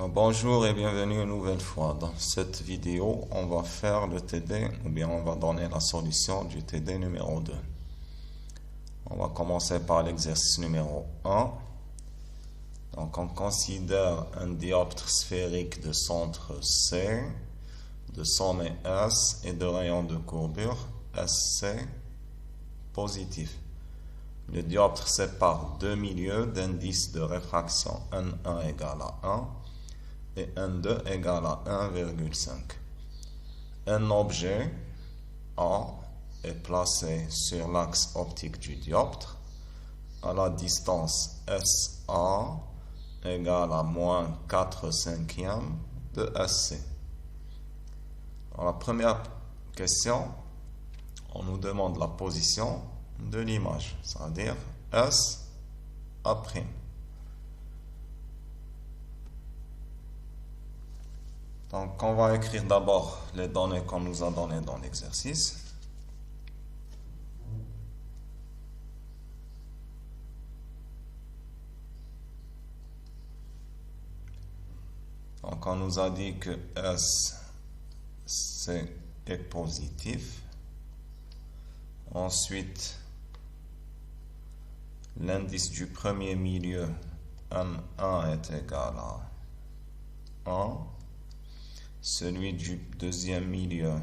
Bonjour et bienvenue une nouvelle fois. Dans cette vidéo, on va faire le TD, ou bien on va donner la solution du TD numéro 2. On va commencer par l'exercice numéro 1. Donc on considère un dioptre sphérique de centre C, de sommet S et de rayon de courbure SC positif. Le dioptre sépare deux milieux d'indice de réfraction N1 égale à 1 et N2 égale à 1,5. Un objet A est placé sur l'axe optique du dioptre à la distance SA égale à moins 4/5 de SC. Dans la première question, on nous demande la position de l'image, c'est-à-dire SA'. Donc, on va écrire d'abord les données qu'on nous a données dans l'exercice. Donc, on nous a dit que SC est positif. Ensuite, l'indice du premier milieu, N1, est égal à 1. Celui du deuxième milieu,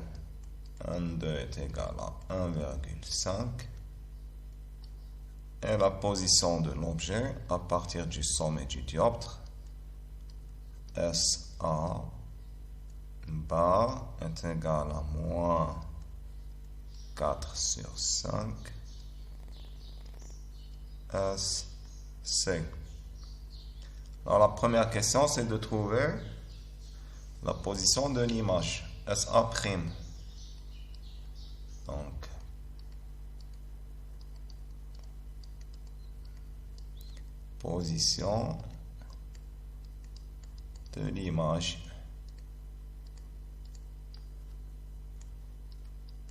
N2, est égal à 1,5. Et la position de l'objet à partir du sommet du dioptre, SA bar est égal à moins 4/5 SC. Alors la première question, c'est de trouver la position de l'image, SA'. Donc, position de l'image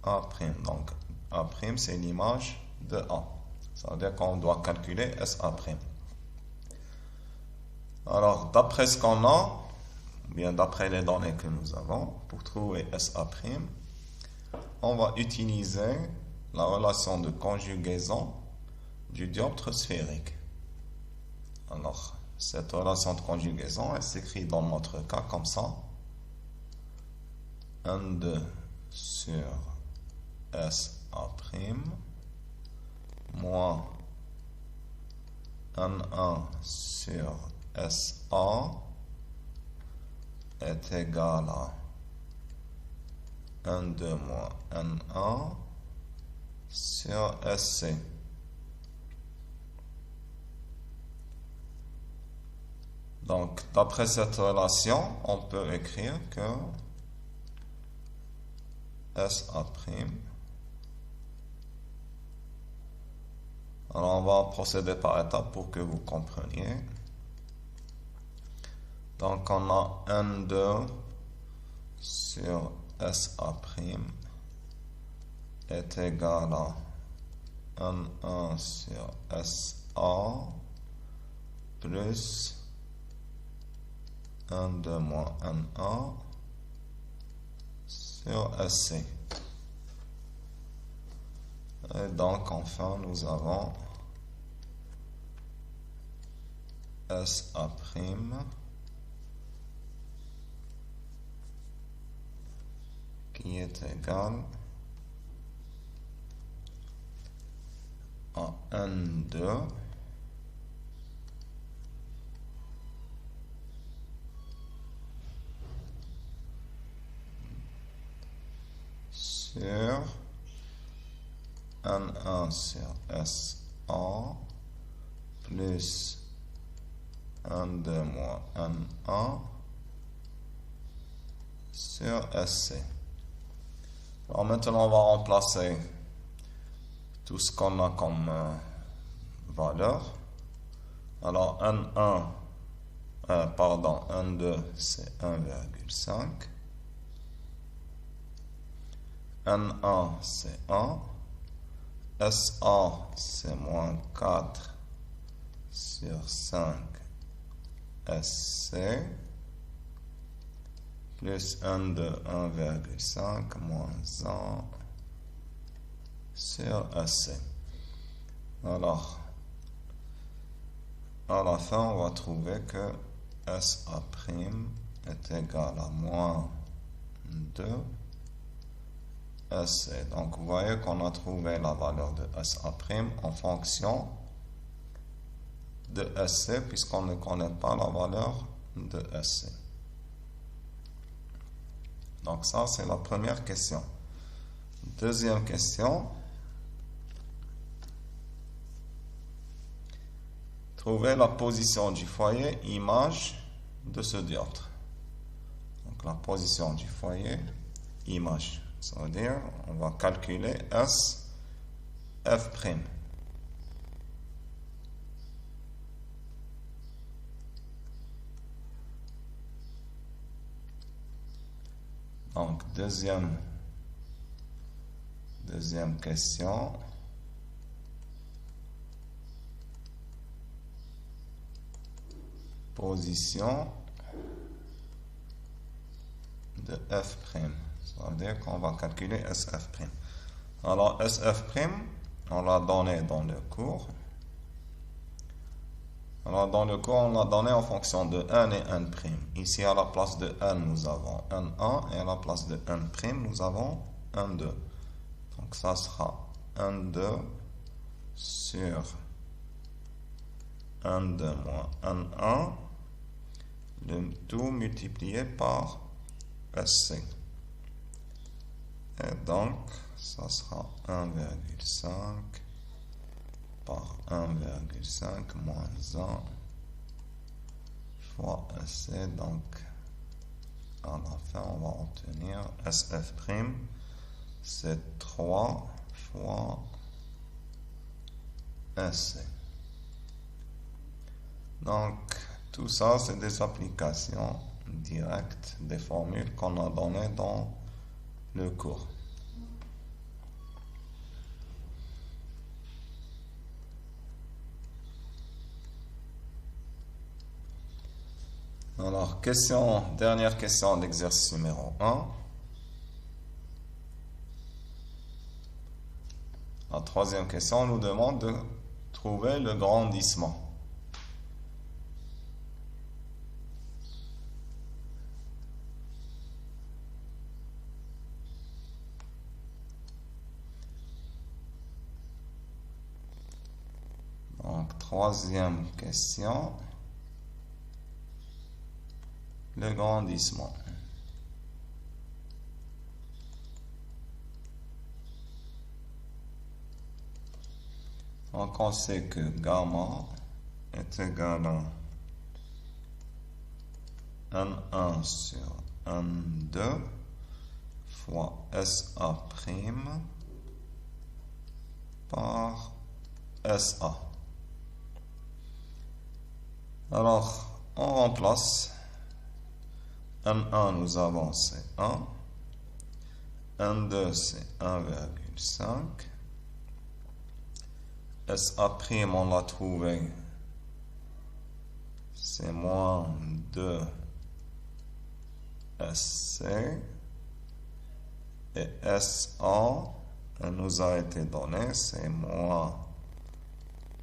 A'. Donc, A', c'est l'image de A. Ça veut dire qu'on doit calculer SA'. Alors, d'après ce qu'on a, bien d'après les données que nous avons, pour trouver SA', on va utiliser la relation de conjugaison du dioptre sphérique. Alors, cette relation de conjugaison, elle s'écrit dans notre cas comme ça. N2 sur SA' moins N1 sur SA est égal à N2 moins N1 sur SC. Donc, d'après cette relation, on peut écrire que SA'. Alors, on va procéder par étapes pour que vous compreniez. Donc, on a N2 sur SA' est égal à N1 sur SA plus N2 moins N1 sur SC. Et donc, enfin, nous avons SA' qui est égal à N2 sur N1 sur SA plus N2 moins N1 sur SC. Alors maintenant, on va remplacer tout ce qu'on a comme valeur. Alors N2 c'est 1,5. N1 c'est 1. SA c'est moins 4 sur 5 SC plus 1 de 1,5 moins 1 sur SC. Alors, à la fin, on va trouver que SA' est égal à moins 2 SC. Donc, vous voyez qu'on a trouvé la valeur de SA' en fonction de SC, puisqu'on ne connaît pas la valeur de SC. Donc, ça, c'est la première question. Deuxième question. Trouver la position du foyer image de ce dioptre. Donc, la position du foyer image. Ça veut dire, on va calculer S, F'. Donc, deuxième question. Position de F'. Ça veut dire qu'on va calculer SF'. Alors, SF', on l'a donné dans le cours. Alors, dans le cours, on l'a donné en fonction de n et n'. Ici, à la place de n, nous avons n1, et à la place de n', nous avons n2. Donc, ça sera n2 sur n2 moins n1, le tout multiplié par SC. Et donc, ça sera 1,5 par 1,5 moins 1 fois SC. Donc, à la fin, on va obtenir SF', c'est 3 fois SC. Donc, tout ça, c'est des applications directes des formules qu'on a données dans le cours. Alors, dernière question d'exercice numéro 1. La troisième question nous demande de trouver le grandissement. Donc, troisième question, le grandissement. Donc, on sait que gamma est égal à N1 sur N2 fois SA' par SA. Alors, on remplace. N1, nous avons c'est 1. N2, c'est 1,5. SA', on l'a trouvé. C'est moins 2 SC. Et SA, elle nous a été donné, c'est moins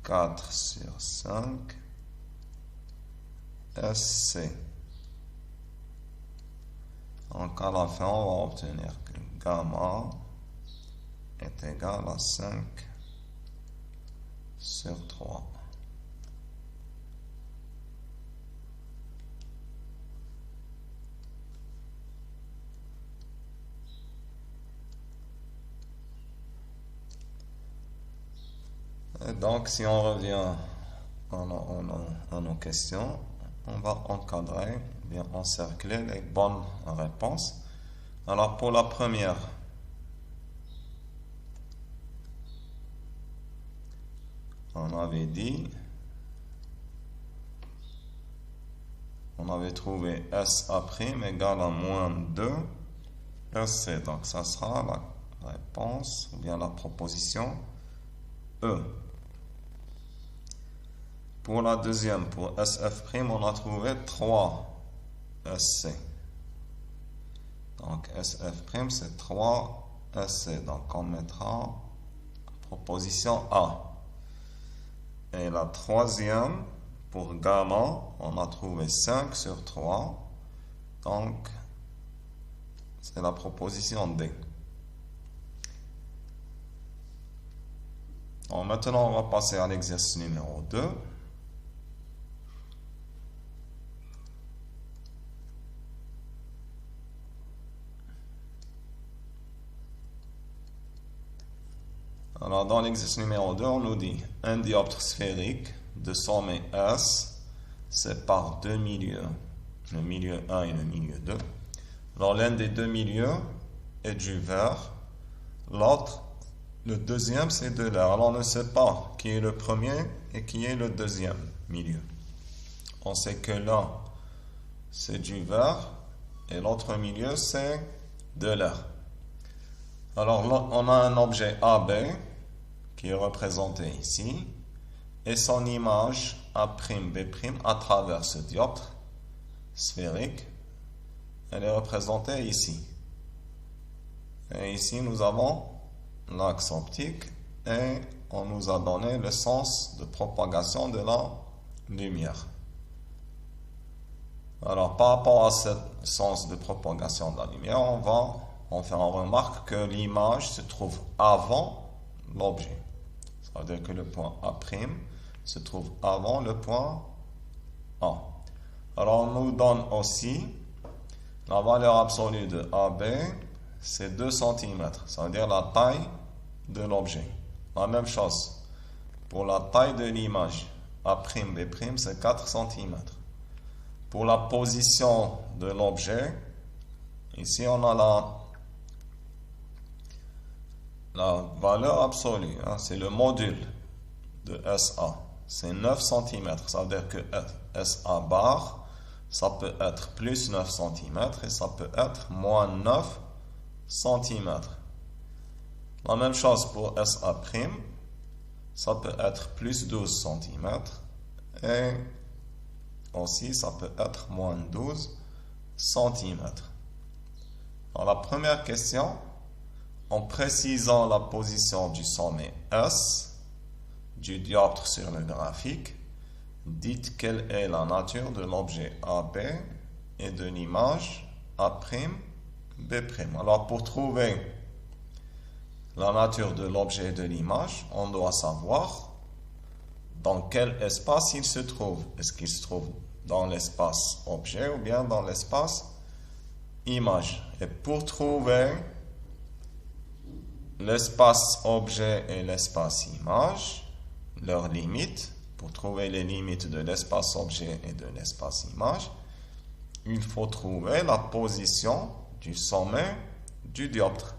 4 sur 5 SC. Donc à la fin, on va obtenir que gamma est égal à 5 sur 3. Et donc, si on revient à nos questions, on va encadrer, bien encercler les bonnes réponses. Alors, pour la première, on avait trouvé SA' égale à moins 2 SC. Donc, ça sera la réponse, ou bien la proposition E. Pour la deuxième, pour SF', on a trouvé 3 SC. Donc SF', c'est 3SC. Donc on mettra proposition A. Et la troisième, pour gamma, on a trouvé 5 sur 3. Donc, c'est la proposition D. Donc, maintenant, on va passer à l'exercice numéro 2. Alors, dans l'exercice numéro 2, on nous dit un dioptre sphérique de sommet S sépare deux milieux, le milieu 1 et le milieu 2. Alors, l'un des deux milieux est du vert, l'autre, le deuxième, c'est de l'air. Alors, on ne sait pas qui est le premier et qui est le deuxième milieu. On sait que l'un, c'est du vert et l'autre milieu, c'est de l'air. Alors, là, on a un objet AB qui est représenté ici, et son image A'B' à travers ce dioptre sphérique, elle est représentée ici. Et ici, nous avons l'axe optique et on nous a donné le sens de propagation de la lumière. Alors, par rapport à ce sens de propagation de la lumière, on remarque que l'image se trouve avant l'objet. Ça veut dire que le point A' se trouve avant le point A. Alors, on nous donne aussi la valeur absolue de AB, c'est 2 cm. Ça veut dire la taille de l'objet. La même chose pour la taille de l'image. A'B', c'est 4 cm. Pour la position de l'objet, ici on a la valeur absolue, hein, c'est le module de SA, c'est 9 cm. Ça veut dire que SA bar, ça peut être plus 9 cm et ça peut être moins 9 cm. La même chose pour SA', ça peut être plus 12 cm et aussi ça peut être moins 12 cm. Dans la première question, en précisant la position du sommet S du dioptre sur le graphique, dites quelle est la nature de l'objet AB et de l'image A'B'. Alors, pour trouver la nature de l'objet et de l'image, on doit savoir dans quel espace il se trouve. Est-ce qu'il se trouve dans l'espace objet ou bien dans l'espace image? Et pour trouver l'espace objet et l'espace image, leurs limites, pour trouver les limites de l'espace objet et de l'espace image, il faut trouver la position du sommet du dioptre.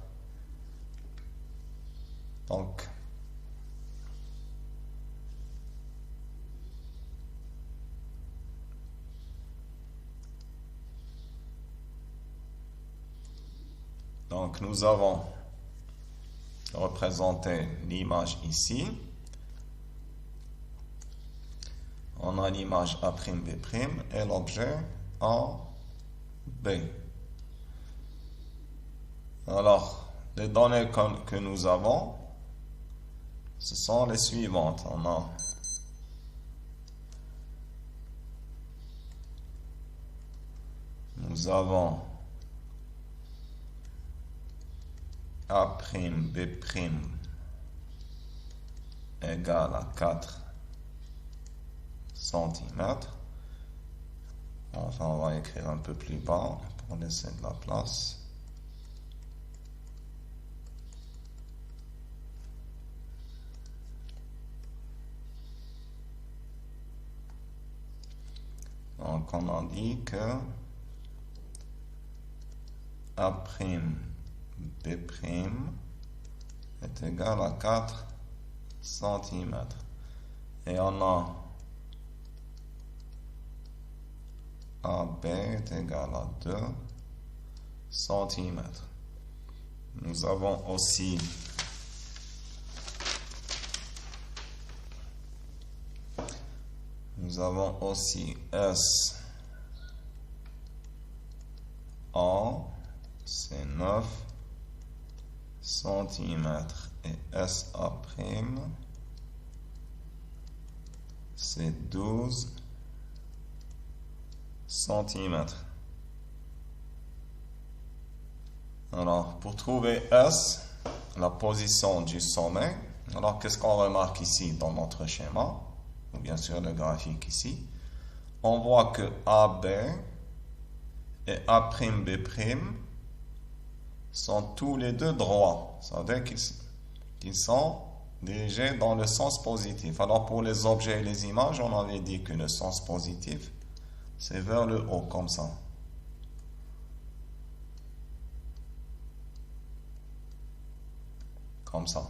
Donc nous avons représenté l'image ici. On a l'image A'B' et l'objet en B. Alors, les données que nous avons, ce sont les suivantes. Nous avons A'B' égale à 4 cm. Enfin, on va écrire un peu plus bas pour laisser de la place. Donc, on a dit que A'B' est égal à 4 cm. Et on a AB est égal à 2 cm. Nous avons aussi S en c'est 9 cm et SA', c'est 12 cm. Alors, pour trouver S, la position du sommet, alors qu'est-ce qu'on remarque ici dans notre schéma, ou bien sûr le graphique ici? On voit que AB et A'B' sont tous les deux droits. Ça veut dire qu'ils sont dirigés dans le sens positif. Alors pour les objets et les images, on avait dit que le sens positif, c'est vers le haut, comme ça. Comme ça.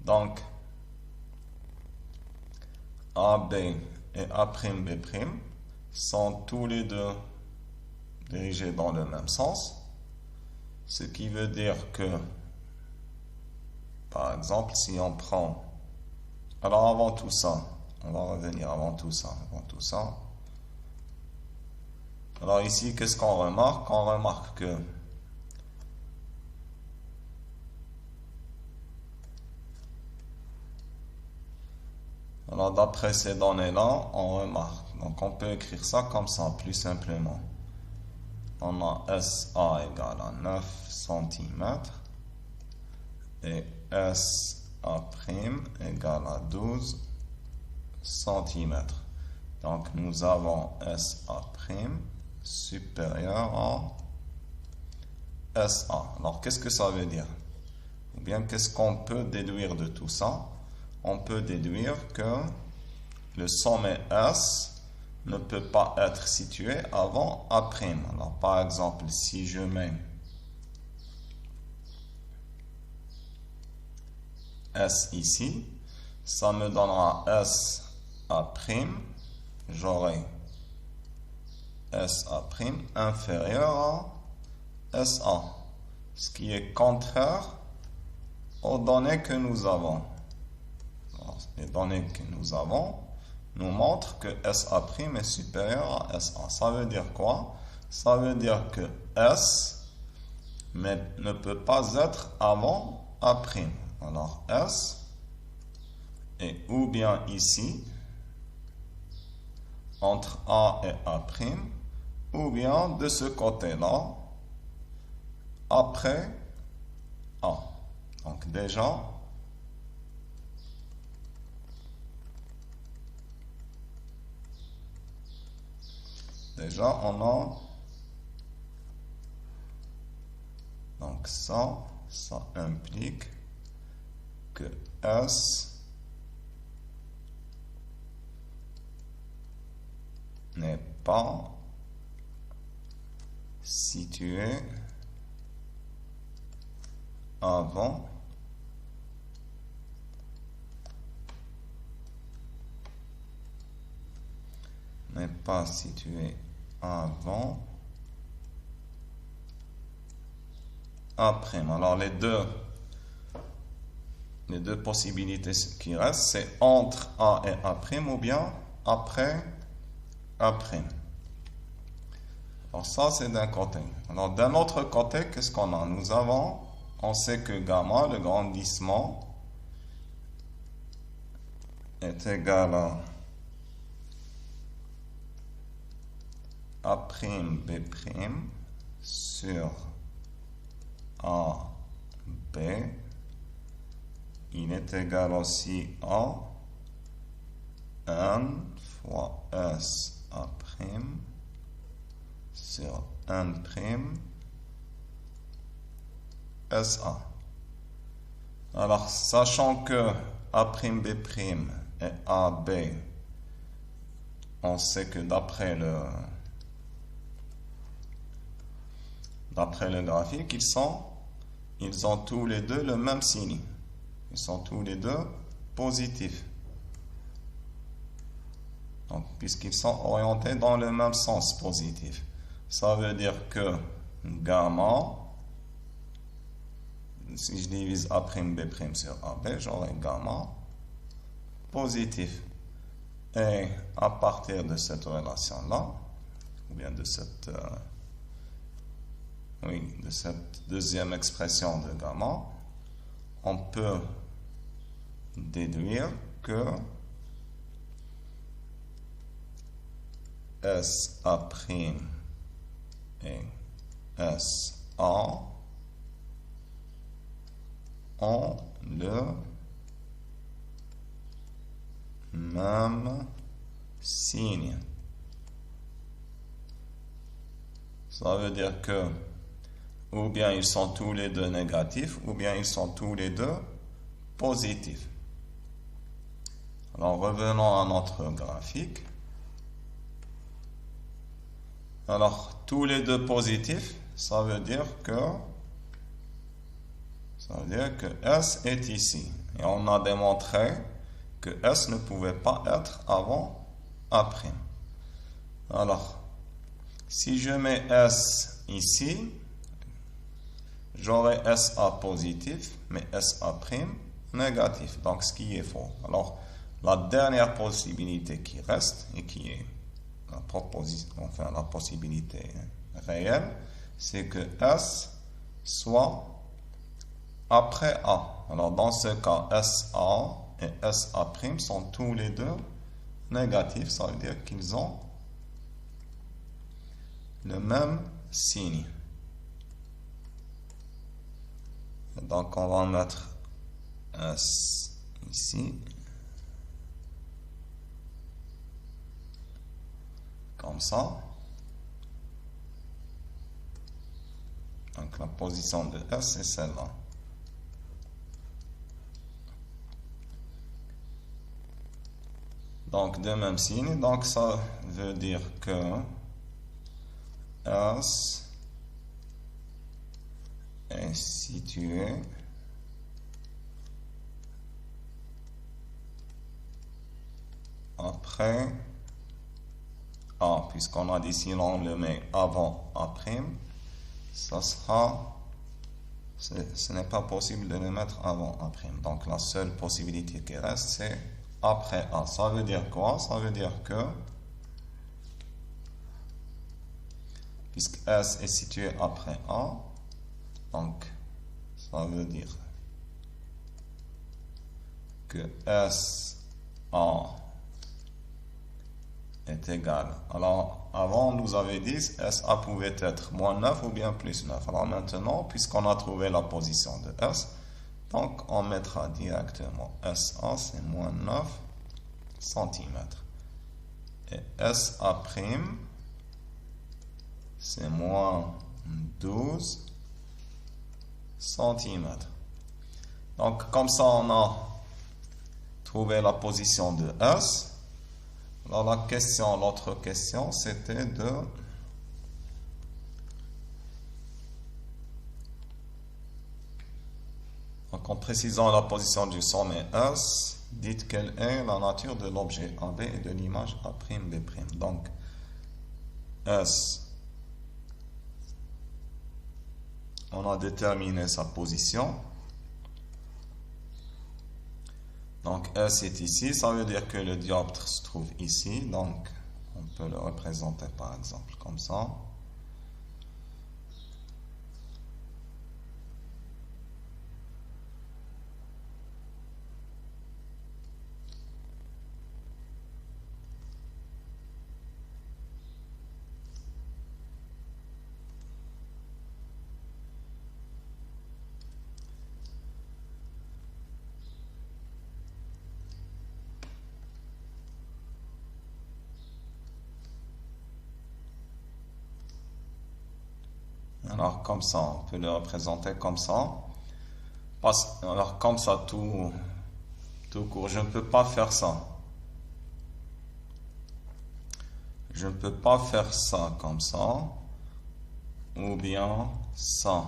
Donc, AB et A'B' sont tous les deux dirigés dans le même sens. Ce qui veut dire que, par exemple, si on prend... Alors avant tout ça, on va revenir avant tout ça. Alors ici, qu'est-ce qu'on remarque? On remarque que alors d'après ces données-là, on remarque. Donc on peut écrire ça comme ça, plus simplement. On a SA égale à 9 cm et SA' égale à 12 cm. Donc nous avons SA' supérieur à SA. Alors qu'est-ce que ça veut dire? Ou bien qu'est-ce qu'on peut déduire de tout ça? On peut déduire que le sommet S ne peut pas être situé avant A'. Alors par exemple, si je mets S ici, ça me donnera SA', j'aurai SA' inférieur à SA, ce qui est contraire aux données que nous avons. Alors, les données que nous avons nous montrent que SA' est supérieur à SA. Ça veut dire quoi? Ça veut dire que S ne peut pas être avant A'. Alors S est ou bien ici, entre A et A', ou bien de ce côté-là, après A. Donc déjà, on a donc ça implique que S n'est pas situé avant après. Alors les deux possibilités qui restent, c'est entre A et A' ou bien après A'. Alors ça, c'est d'un côté. Alors d'un autre côté, qu'est-ce qu'on a? On sait que gamma, le grandissement, est égal à A'B' sur AB. Il est égal aussi à n fois SA' sur n' SA. Alors, sachant que A'B' et AB, on sait que d'après le graphique, ils ont tous les deux le même signe. Ils sont tous les deux positifs. Donc, puisqu'ils sont orientés dans le même sens positif. Ça veut dire que gamma, si je divise A'B' sur AB, j'aurai gamma positif. Et à partir de cette relation-là, ou bien de cette de cette deuxième expression de gamma, on peut déduire que SA' et SA ont le même signe. Ça veut dire que ou bien ils sont tous les deux négatifs, ou bien ils sont tous les deux positifs. Alors revenons à notre graphique. Alors tous les deux positifs, ça veut dire que S est ici. Et on a démontré que S ne pouvait pas être avant A'. Alors, si je mets S ici, j'aurai SA positif, mais SA' négatif. Donc, ce qui est faux. Alors, la dernière possibilité qui reste, et qui est la possibilité réelle, c'est que S soit après A. Alors, dans ce cas, SA et SA' sont tous les deux négatifs. Ça veut dire qu'ils ont le même signe. Donc, on va mettre S ici. Comme ça. Donc, la position de S, c'est celle-là. Donc, de même signe. Donc, ça veut dire que S est situé après A, puisqu'on a dit si on le met avant A', ça sera, ce n'est pas possible de le mettre avant A'. Donc la seule possibilité qui reste, c'est après A. Ça veut dire quoi? Ça veut dire que, puisque S est situé après A, donc ça veut dire que SA est égal. Alors, avant, on nous avait dit SA pouvait être moins 9 ou bien plus 9. Alors maintenant, puisqu'on a trouvé la position de S, donc on mettra directement SA, c'est moins 9 cm. Et SA', c'est moins 12 cm. Donc, comme ça, on a trouvé la position de S. Alors, l'autre question, c'était de donc, en précisant la position du sommet S, dites quelle est la nature de l'objet AB et de l'image A'B'. Donc, S, on a déterminé sa position. Donc, S est ici, ça veut dire que le dioptre se trouve ici. Donc, on peut le représenter par exemple comme ça. Alors, comme ça, on peut le représenter comme ça. Alors, comme ça, tout court, je ne peux pas faire ça. Je ne peux pas faire ça comme ça. Ou bien ça.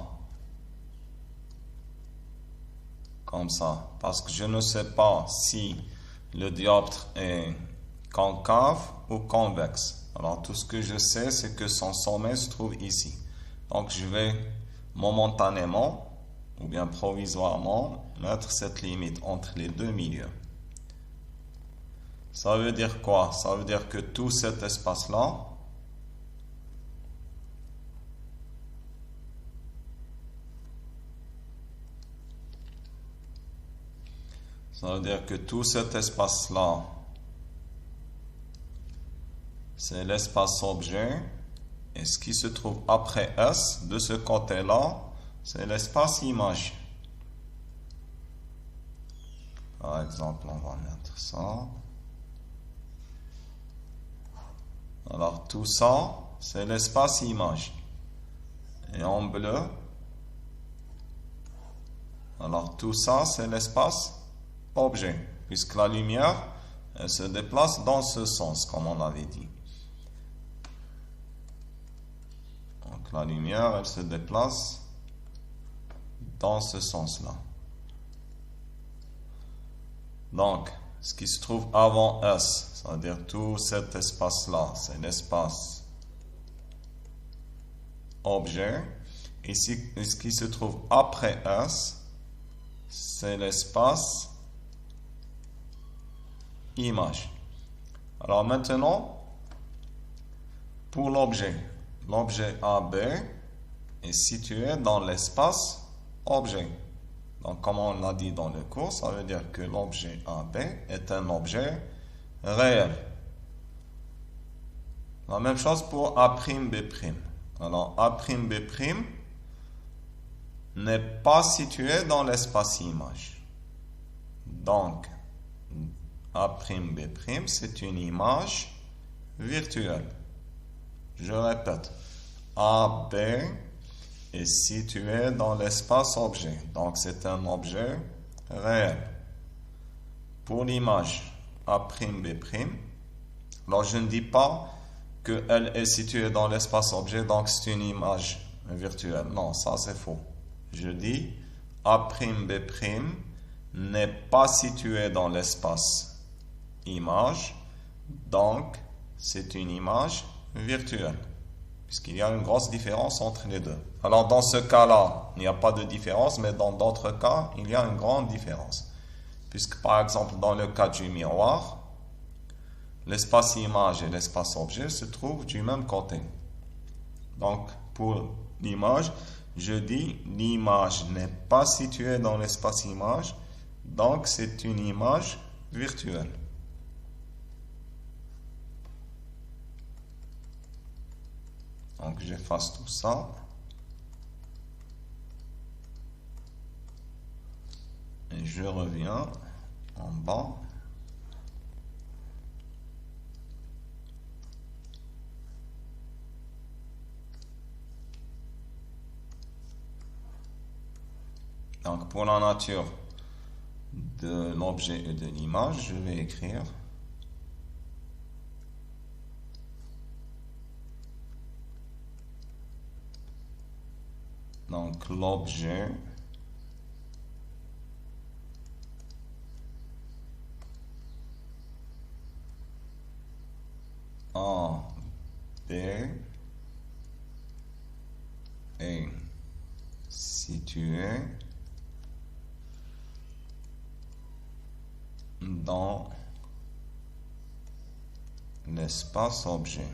Comme ça. Parce que je ne sais pas si le dioptre est concave ou convexe. Alors, tout ce que je sais, c'est que son sommet se trouve ici. Donc, je vais momentanément, ou bien provisoirement, mettre cette limite entre les deux milieux. Ça veut dire quoi? Ça veut dire que tout cet espace-là Ça veut dire que tout cet espace-là, c'est l'espace objet. Et ce qui se trouve après S, de ce côté-là, c'est l'espace image. Par exemple, on va mettre ça. Alors, tout ça, c'est l'espace image. Et en bleu, alors tout ça, c'est l'espace objet, puisque la lumière, elle se déplace dans ce sens, comme on l'avait dit. Donc la lumière, elle se déplace dans ce sens-là. Donc, ce qui se trouve avant S, c'est-à-dire tout cet espace-là, c'est l'espace objet. Et ce qui se trouve après S, c'est l'espace image. Alors maintenant, pour l'objet AB est situé dans l'espace objet. Donc, comme on l'a dit dans le cours, ça veut dire que l'objet AB est un objet réel. La même chose pour A'B'. Alors, A'B' n'est pas situé dans l'espace image. Donc, A'B', c'est une image virtuelle. Je répète, AB est situé dans l'espace objet. Donc, c'est un objet réel. Pour l'image A'B', alors je ne dis pas qu'elle est située dans l'espace objet, donc c'est une image virtuelle. Non, ça c'est faux. Je dis A'B' n'est pas situé dans l'espace image, donc c'est une image virtuelle, puisqu'il y a une grosse différence entre les deux. Alors dans ce cas-là, il n'y a pas de différence, mais dans d'autres cas, il y a une grande différence. Puisque par exemple, dans le cas du miroir, l'espace image et l'espace objet se trouvent du même côté. Donc pour l'image, je dis l'image n'est pas située dans l'espace image, donc c'est une image virtuelle. Donc j'efface tout ça. Et je reviens en bas. Donc pour la nature de l'objet et de l'image, je vais écrire donc l'objet A, B est situé dans l'espace objet.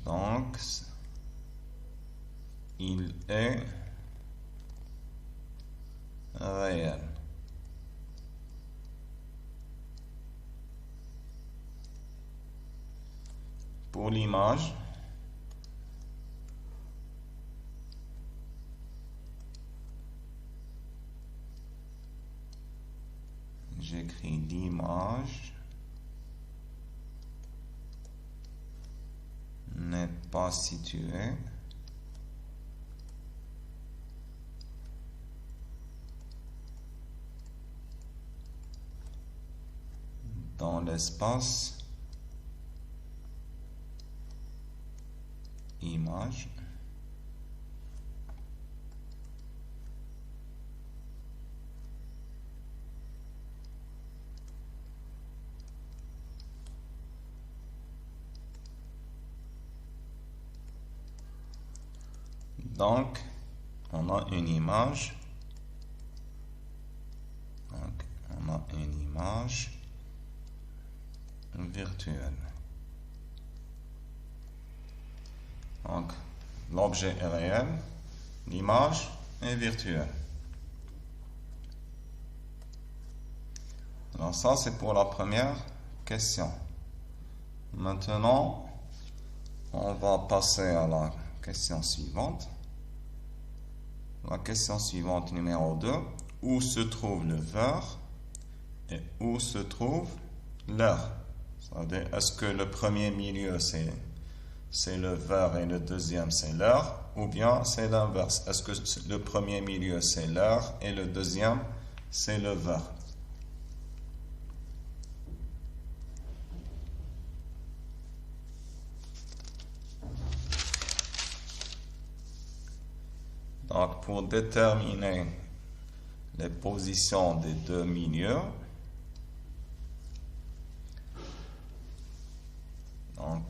Donc, il est réel. Pour l'image, j'écris l'image n'est pas située dans l'espace image. Donc, on a une image. Donc, on a une image virtuelle. Donc, l'objet est réel, l'image est virtuelle. Alors ça, c'est pour la première question. Maintenant, on va passer à la question suivante. La question suivante, numéro 2. Où se trouve le verre et où se trouve l'air? C'est-à-dire, est-ce que le premier milieu, c'est le verre et le deuxième, c'est l'air? Ou bien c'est l'inverse? Est-ce que le premier milieu, c'est l'air et le deuxième, c'est le verre? Donc, pour déterminer les positions des deux milieux, donc,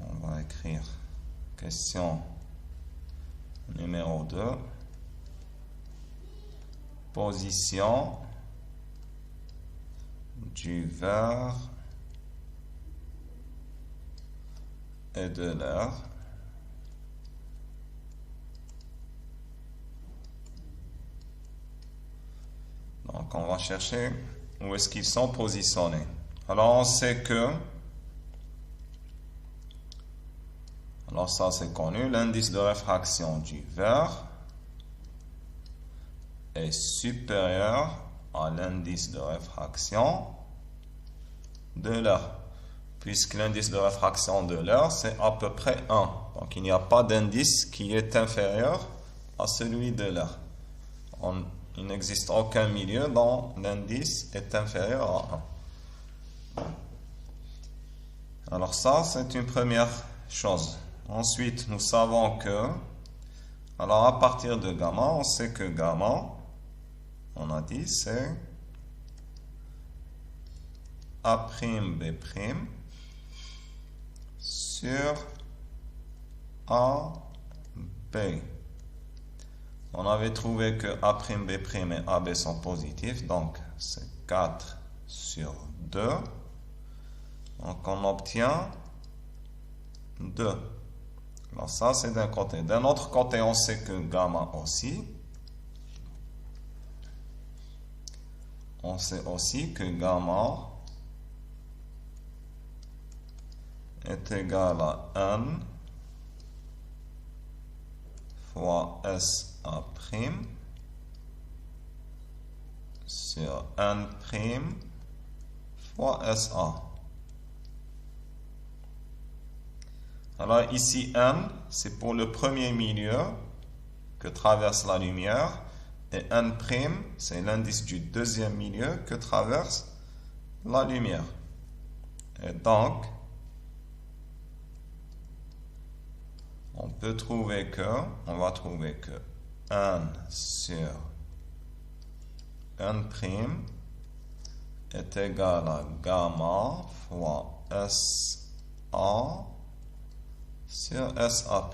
on va écrire question numéro 2, position du verre et de l'air. Donc, on va chercher où est-ce qu'ils sont positionnés. Alors, on sait que, alors ça c'est connu, l'indice de réfraction du verre est supérieur à l'indice de réfraction de l'air. Puisque l'indice de réfraction de l'air, c'est à peu près 1. Donc, il n'y a pas d'indice qui est inférieur à celui de l'air. Il n'existe aucun milieu dont l'indice est inférieur à 1. Alors ça, c'est une première chose. Ensuite, nous savons que, alors à partir de gamma, on sait que gamma, on a dit, c'est A'B' sur AB. On avait trouvé que A'B' et AB sont positifs, donc c'est 4 sur 2. Donc on obtient 2. Alors ça c'est d'un côté. D'un autre côté, on sait que gamma aussi. On sait aussi que gamma est égal à n fois SA' sur n' fois SA. Alors ici, n, c'est pour le premier milieu que traverse la lumière, et n', c'est l'indice du deuxième milieu que traverse la lumière. Et donc, on va trouver que n sur n' est égal à gamma fois SA sur SA'.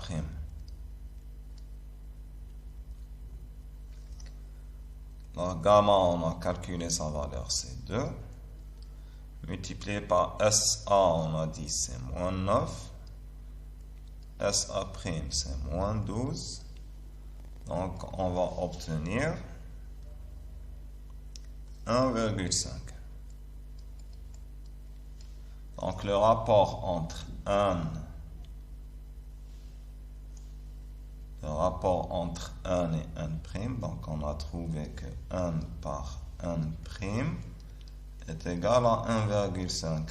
Alors, gamma, on a calculé sa valeur, c'est 2. Multiplié par SA, on a dit c'est moins 9. SA', c'est moins 12. Donc, on va obtenir 1,5. Donc, le rapport entre n et n', donc on a trouvé que n par n' est égal à 1,5.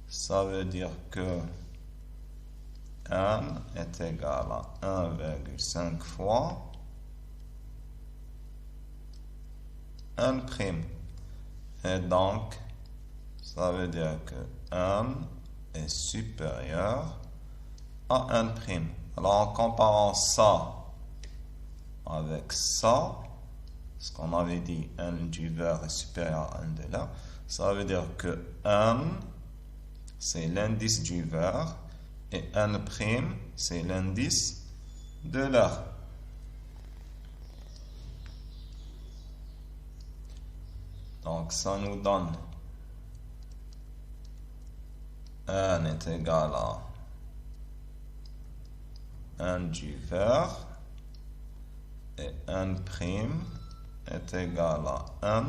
Ça veut dire que n est égal à 1,5 fois n'. Et donc, ça veut dire que n est supérieur à n'. Alors, en comparant ça avec ça, ce qu'on avait dit, n du verre est supérieur à n de l'air, ça veut dire que n, c'est l'indice du verre, et n', c'est l'indice de l'air. Donc, ça nous donne n est égal à 1 du vert et n' est égal à 1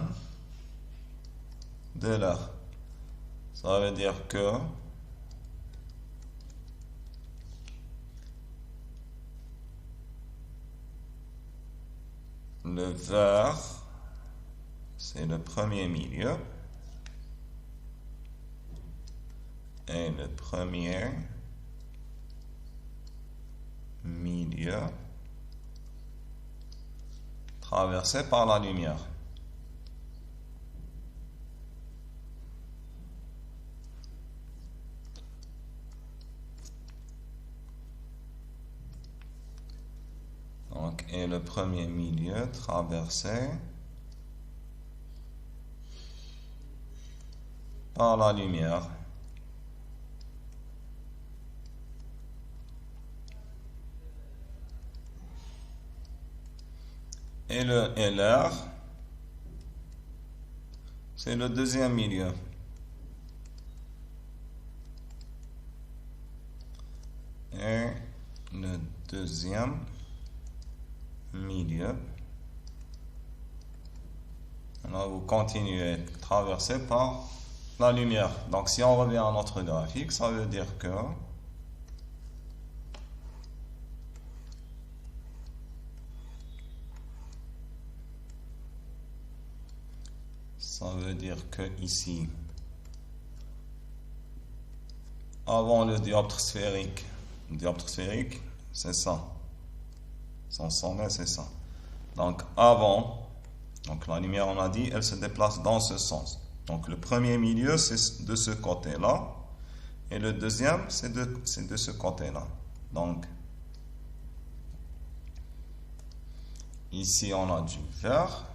de l'air. Ça veut dire que le vert, c'est le premier milieu. Et le premier milieu traversé par la lumière. Donc, et le premier milieu traversé par la lumière. Et le LR, c'est le deuxième milieu. Et le deuxième milieu. Alors vous continuez à traverser par la lumière. Donc si on revient à notre graphique, ça veut dire que ici, avant le dioptre sphérique, c'est ça. Son sommet, c'est ça. Donc avant, donc la lumière, on a dit, elle se déplace dans ce sens. Donc le premier milieu, c'est de ce côté-là. Et le deuxième, c'est de ce côté-là. Donc, ici, on a du vert.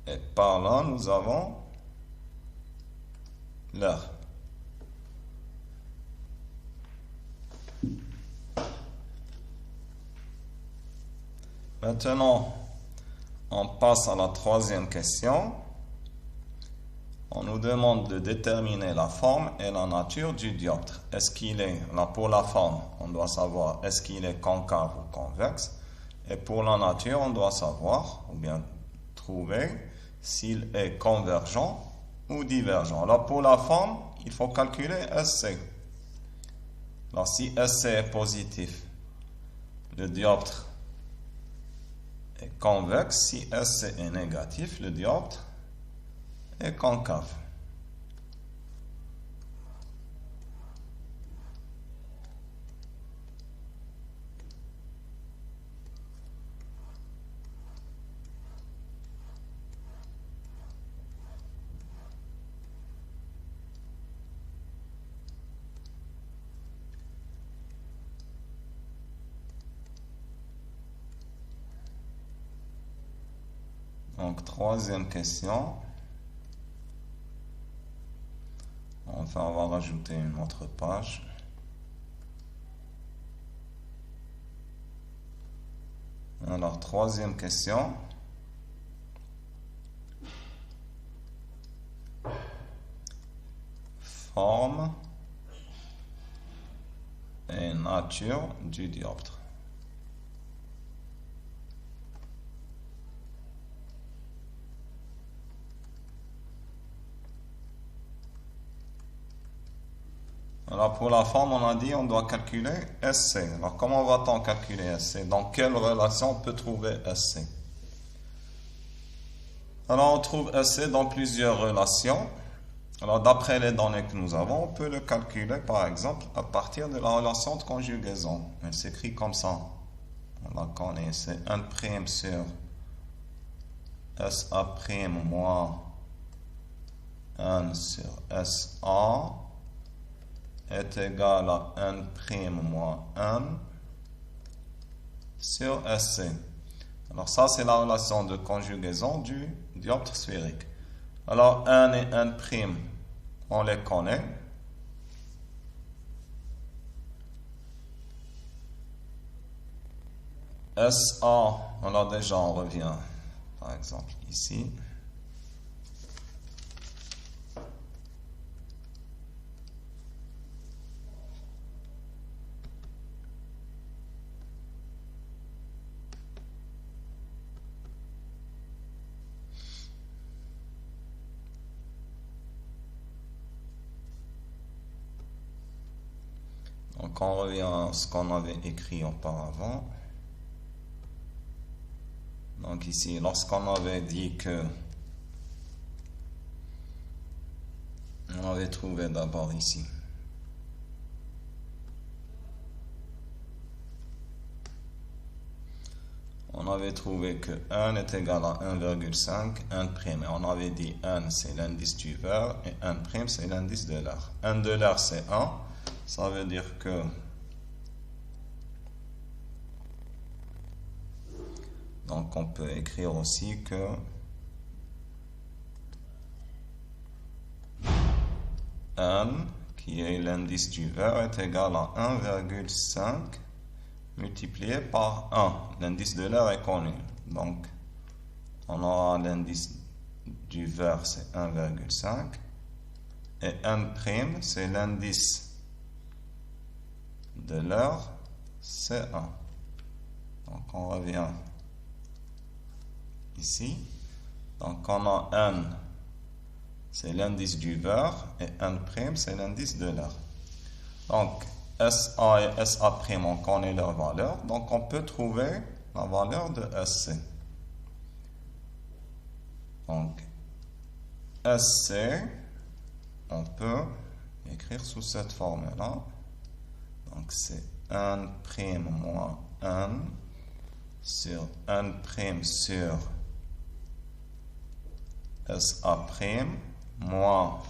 Et par là, nous avons l'air. Maintenant, on passe à la troisième question. On nous demande de déterminer la forme et la nature du dioptre. Est-ce qu'il est, là pour la forme, on doit savoir est-ce qu'il est concave ou convexe. Et pour la nature, on doit savoir, ou bien trouver, s'il est convergent ou divergent. Alors pour la forme, il faut calculer SC. Alors si SC est positif, le dioptre est convexe. Si SC est négatif, le dioptre est concave. Donc, troisième question. Enfin, on va rajouter une autre page. Alors, troisième question. Forme et nature du dioptre. Alors pour la forme, on a dit on doit calculer SC. Alors comment va-t-on calculer SC? Dans quelle relation on peut trouver SC? Alors on trouve SC dans plusieurs relations. Alors d'après les données que nous avons, on peut le calculer par exemple à partir de la relation de conjugaison. Elle s'écrit comme ça. On la connaît, c'est 1' sur SA' moins 1 sur SA est égal à 1' moins 1 sur SC. Alors ça, c'est la relation de conjugaison du dioptre sphérique. Alors 1 et 1', on les connaît. SA, alors déjà on revient par exemple ici. Donc on revient à ce qu'on avait écrit auparavant. Donc ici, lorsqu'on avait dit que on avait trouvé d'abord ici on avait trouvé que 1 est égal à 1,5, 1 prime. Et on avait dit 1 c'est l'indice du verre et 1 prime c'est l'indice de l'air. 1 de l'air c'est 1. Ça veut dire que donc on peut écrire aussi que n, qui est l'indice du verre, est égal à 1,5 multiplié par 1. L'indice de l'air est connu. Donc, on aura l'indice du verre, c'est 1,5. Et n', c'est l'indice de l'air, c'est 1. Donc, on revient ici. Donc, on a n, c'est l'indice du verre, et n', c'est l'indice de l'air. Donc, SA et SA', on connaît leur valeur, donc on peut trouver la valeur de SC. Donc, SC, on peut écrire sous cette forme-là. Donc, c'est n' moins n sur n' sur SA' moins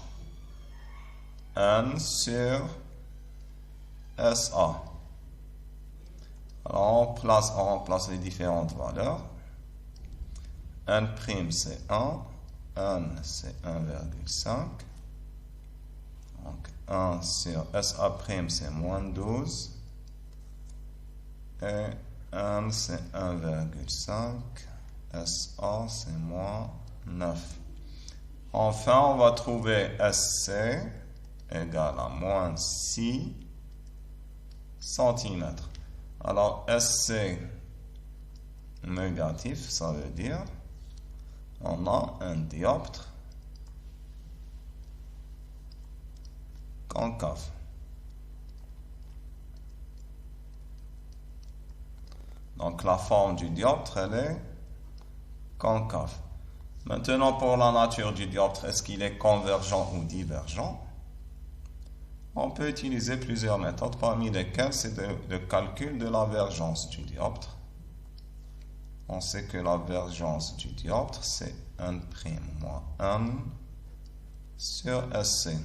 n sur SA. Alors, on remplace les différentes valeurs. n' c'est 1, n c'est 1,5. Donc, 1 sur SA' c'est moins 12. Et n c'est 1,5. SA c'est moins 9. Enfin, on va trouver SC égale à moins 6 cm. Alors, SC négatif, ça veut dire on a un dioptre concave. Donc, la forme du dioptre, elle est concave. Maintenant, pour la nature du dioptre, est-ce qu'il est convergent ou divergent? On peut utiliser plusieurs méthodes, parmi lesquelles c'est le calcul de la vergence du dioptre. On sait que la vergence du dioptre, c'est n' moins n sur SC.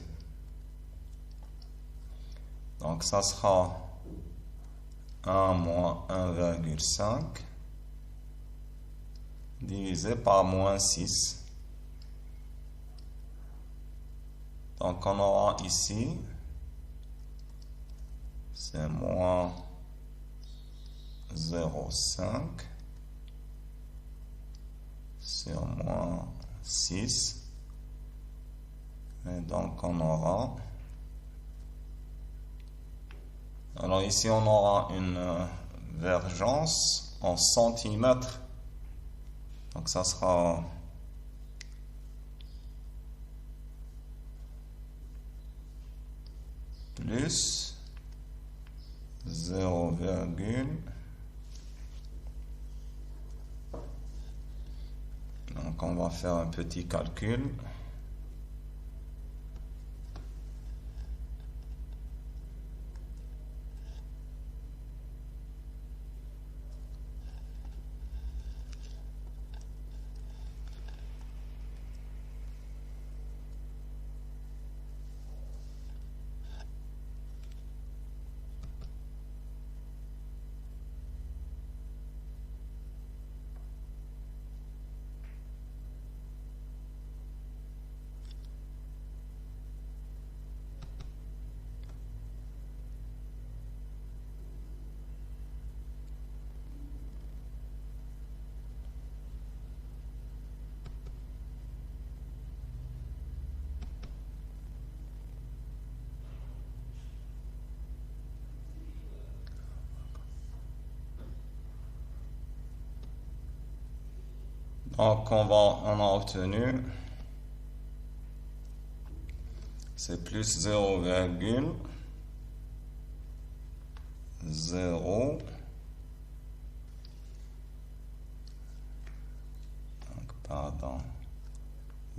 Donc, ça sera 1 moins 1,5 divisé par moins 6. Donc, on aura ici, c'est moins 0,5 sur moins 6. Et donc, on aura... Alors, ici, on aura une vergence en centimètres. Donc, ça sera... plus 0, donc on va faire un petit calcul. Donc, on a obtenu, c'est plus 0, 0, pardon,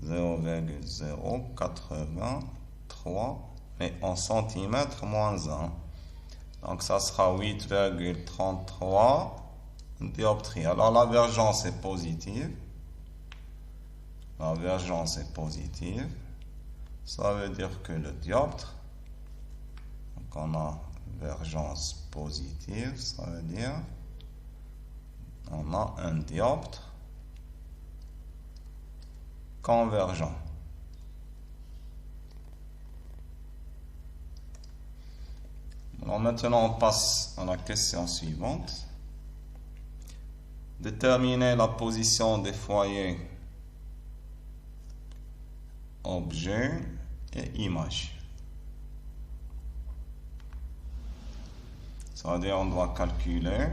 0,083, mais en centimètres moins 1. Donc ça sera 8,33 dioptries. Alors la divergence est positive. La divergence est positive. Ça veut dire que le dioptre, donc on a divergence positive, ça veut dire on a un dioptre convergent. Alors maintenant, on passe à la question suivante. Déterminer la position des foyers objet et image. Ça veut dire on doit calculer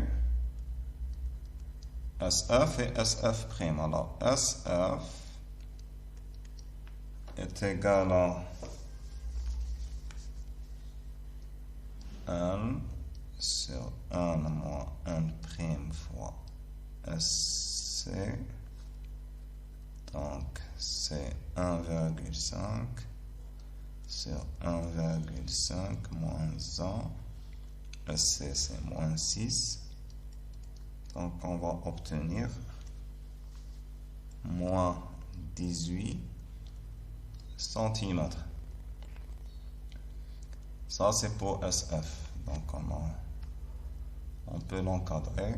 SF et SF'. Alors SF est égal à 1 sur 1 moins 1' fois SC. Donc c'est 1,5 sur 1,5 moins 1. SC c'est moins 6. Donc on va obtenir moins 18 centimètres. Ça c'est pour SF. Donc on peut l'encadrer.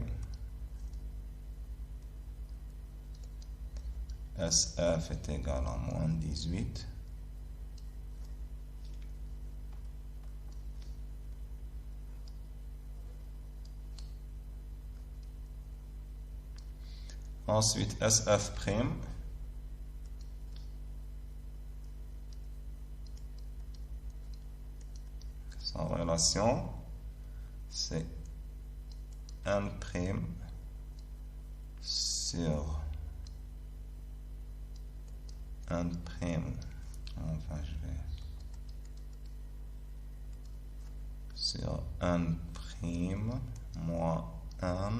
SF est égal à moins 18. Ensuite, SF'. Sa relation, c'est 1' sur 1'. Enfin, je vais sur 1' moins 1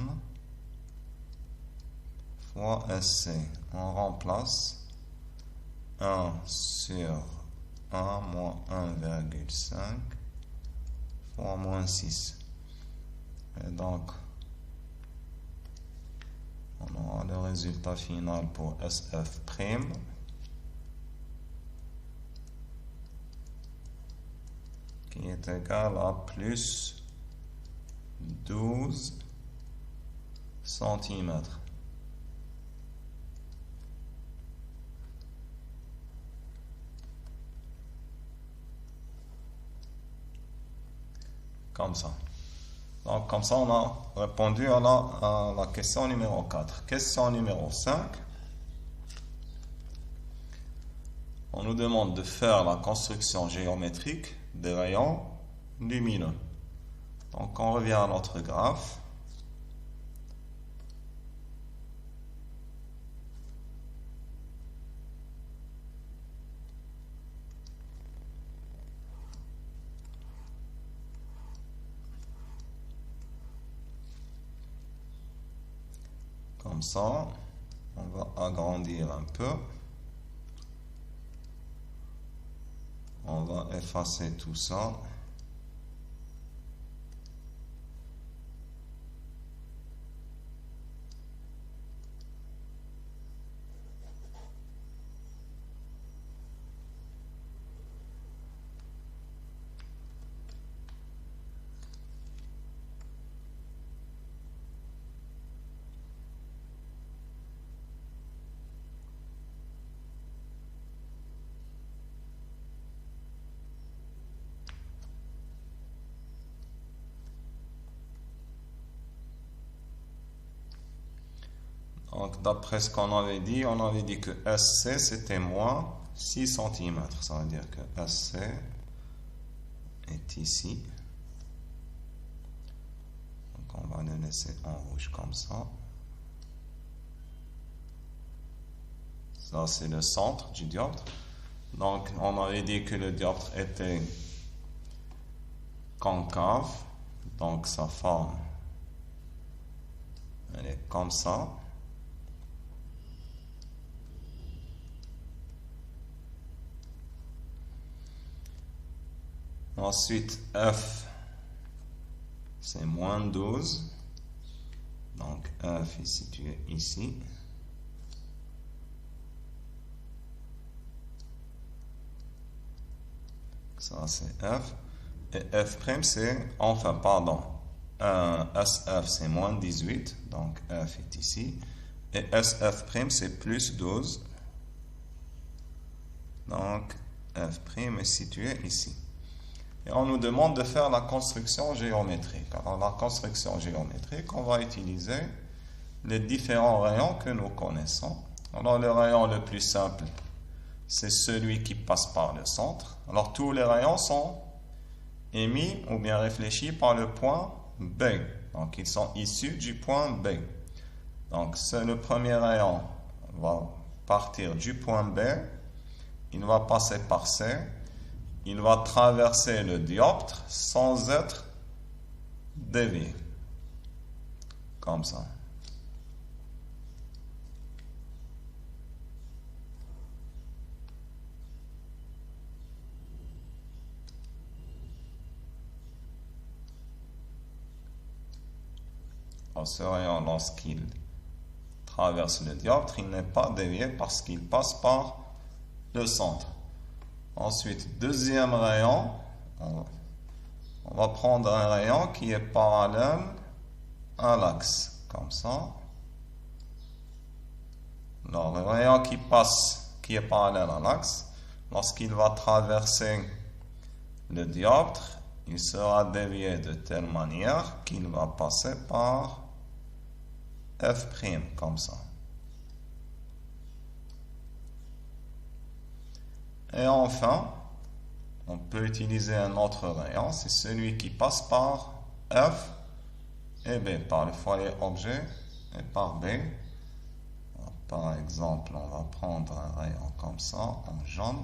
fois SC. On remplace 1 sur 1 moins 1,5 fois moins 6. Et donc, on aura le résultat final pour SF', qui est égal à plus 12 centimètres. Comme ça. Donc, comme ça, on a répondu à la question numéro 4. Question numéro 5. On nous demande de faire la construction géométrique des rayons lumineux. Donc, on revient à notre graphe. Comme ça, on va agrandir un peu. On va effacer tout ça. Donc, d'après ce qu'on avait dit, on avait dit que SC c'était moins 6 cm. Ça veut dire que SC est ici. Donc, on va le laisser en rouge comme ça. Ça, c'est le centre du dioptre. Donc, on avait dit que le dioptre était concave. Donc sa forme, elle est comme ça. Ensuite, f, c'est moins 12. Donc f est situé ici. Ça, c'est f. Et f', c'est, enfin, pardon, SF, c'est moins 18. Donc f est ici. Et SF', c'est plus 12. Donc f' est situé ici. Et on nous demande de faire la construction géométrique. Alors, la construction géométrique, on va utiliser les différents rayons que nous connaissons. Alors, le rayon le plus simple, c'est celui qui passe par le centre. Alors, tous les rayons sont émis ou bien réfléchis par le point B. Donc, ils sont issus du point B. Donc, c'est le premier rayon va partir du point B. Il va passer par C. Il va traverser le dioptre sans être dévié. Comme ça. Alors, ce rayon, lorsqu'il traverse le dioptre, il n'est pas dévié parce qu'il passe par le centre. Ensuite, deuxième rayon, on va prendre un rayon qui est parallèle à l'axe, comme ça. Alors, le rayon qui passe, qui est parallèle à l'axe, lorsqu'il va traverser le dioptre, il sera dévié de telle manière qu'il va passer par f', comme ça. Et enfin, on peut utiliser un autre rayon, c'est celui qui passe par F et B, par le foyer objet et par B. Par exemple, on va prendre un rayon comme ça, en jaune.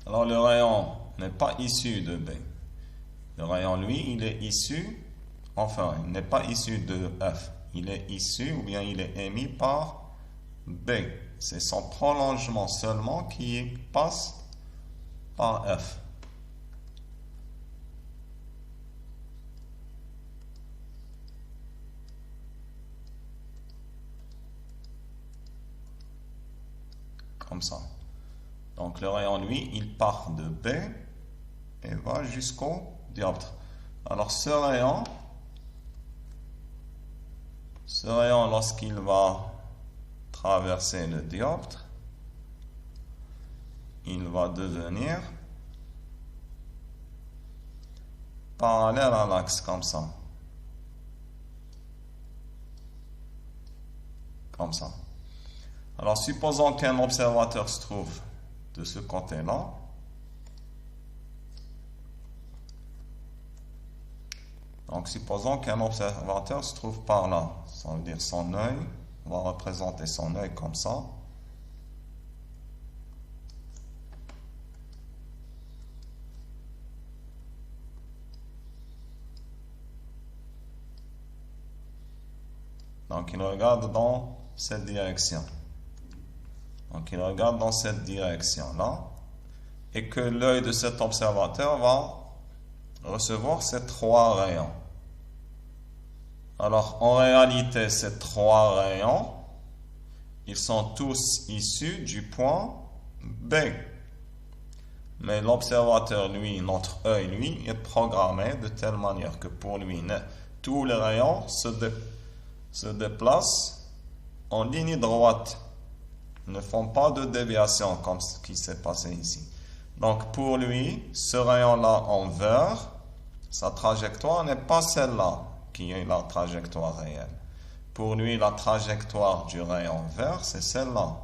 Alors, le rayon n'est pas issu de B. Le rayon, lui, il est issu, enfin, il n'est pas issu de F. Il est issu, ou bien il est émis par B. C'est son prolongement seulement qui passe par F. Comme ça. Donc le rayon, lui, il part de B et va jusqu'au dioptre. Alors ce rayon, lorsqu'il va traverser le dioptre, il va devenir parallèle à l'axe, comme ça. Comme ça. Alors supposons qu'un observateur se trouve de ce côté-là. Donc supposons qu'un observateur se trouve par là. Ça veut dire son œil. On va représenter son œil comme ça. Donc il regarde dans cette direction. Donc il regarde dans cette direction-là. Et que l'œil de cet observateur va recevoir ces trois rayons. Alors en réalité, ces trois rayons, ils sont tous issus du point B. Mais l'observateur, lui, notre œil, lui, est programmé de telle manière que pour lui, tous les rayons se déplacent en ligne droite. Ils ne font pas de déviation comme ce qui s'est passé ici. Donc pour lui, ce rayon-là en vert, sa trajectoire n'est pas celle-là qui est la trajectoire réelle. Pour lui, la trajectoire du rayon vert, c'est celle-là.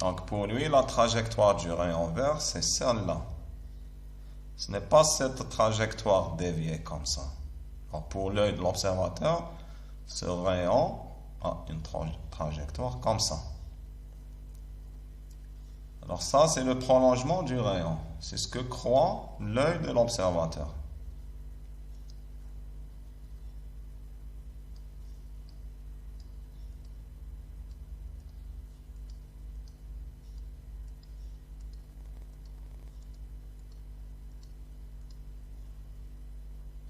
Donc pour lui, la trajectoire du rayon vert, c'est celle-là. Ce n'est pas cette trajectoire déviée comme ça. Alors pour l'œil de l'observateur, ce rayon a une trajectoire comme ça. Alors ça, c'est le prolongement du rayon. C'est ce que croit l'œil de l'observateur.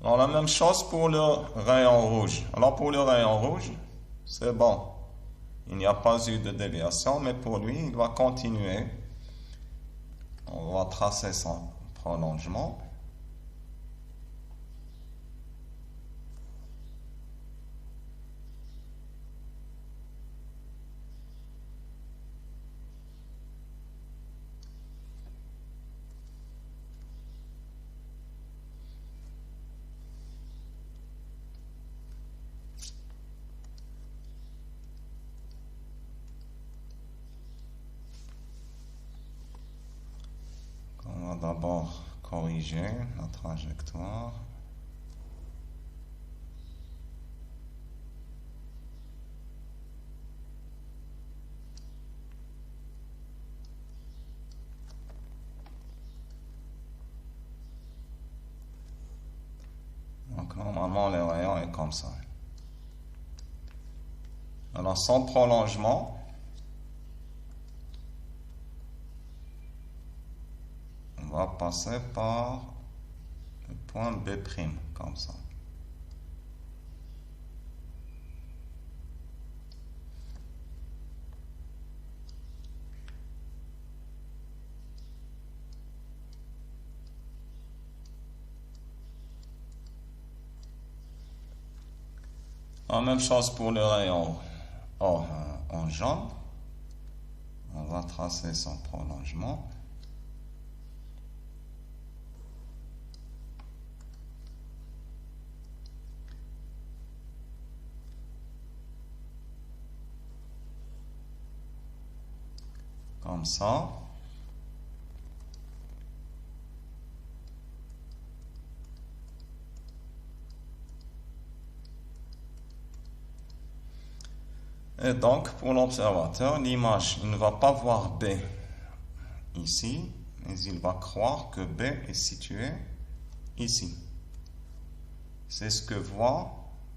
Alors la même chose pour le rayon rouge. Alors pour le rayon rouge, c'est bon. Il n'y a pas eu de déviation, mais pour lui, il va continuer. On va tracer son prolongement. On va d'abord corriger la trajectoire. Donc normalement le rayon est comme ça. Alors son prolongement, on va passer par le point B', comme ça. La même chose pour le rayon en jaune. On va tracer son prolongement. Comme ça. Et donc, pour l'observateur, l'image, il ne va pas voir B ici, mais il va croire que B est situé ici. C'est ce que voit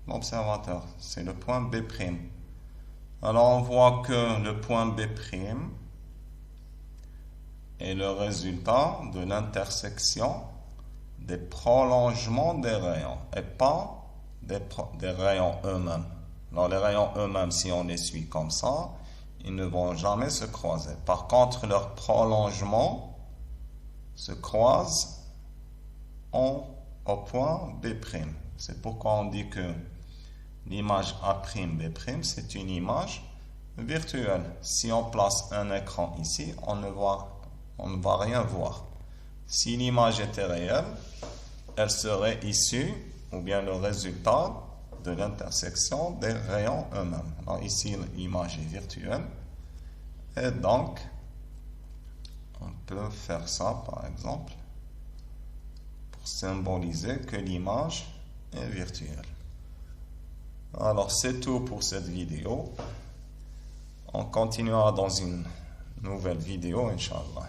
l'observateur, c'est le point B'. Alors, on voit que le point B' est le résultat de l'intersection des prolongements des rayons et pas des rayons eux-mêmes. Alors les rayons eux-mêmes, si on les suit comme ça, ils ne vont jamais se croiser. Par contre, leurs prolongements se croisent au point B'. C'est pourquoi on dit que l'image A'B', c'est une image virtuelle. Si on place un écran ici, on ne va rien voir. Si l'image était réelle, elle serait issue, ou bien le résultat de l'intersection des rayons eux-mêmes. Alors ici, l'image est virtuelle. Et donc, on peut faire ça, par exemple, pour symboliser que l'image est virtuelle. Alors, c'est tout pour cette vidéo. On continuera dans une nouvelle vidéo, Inch'Allah.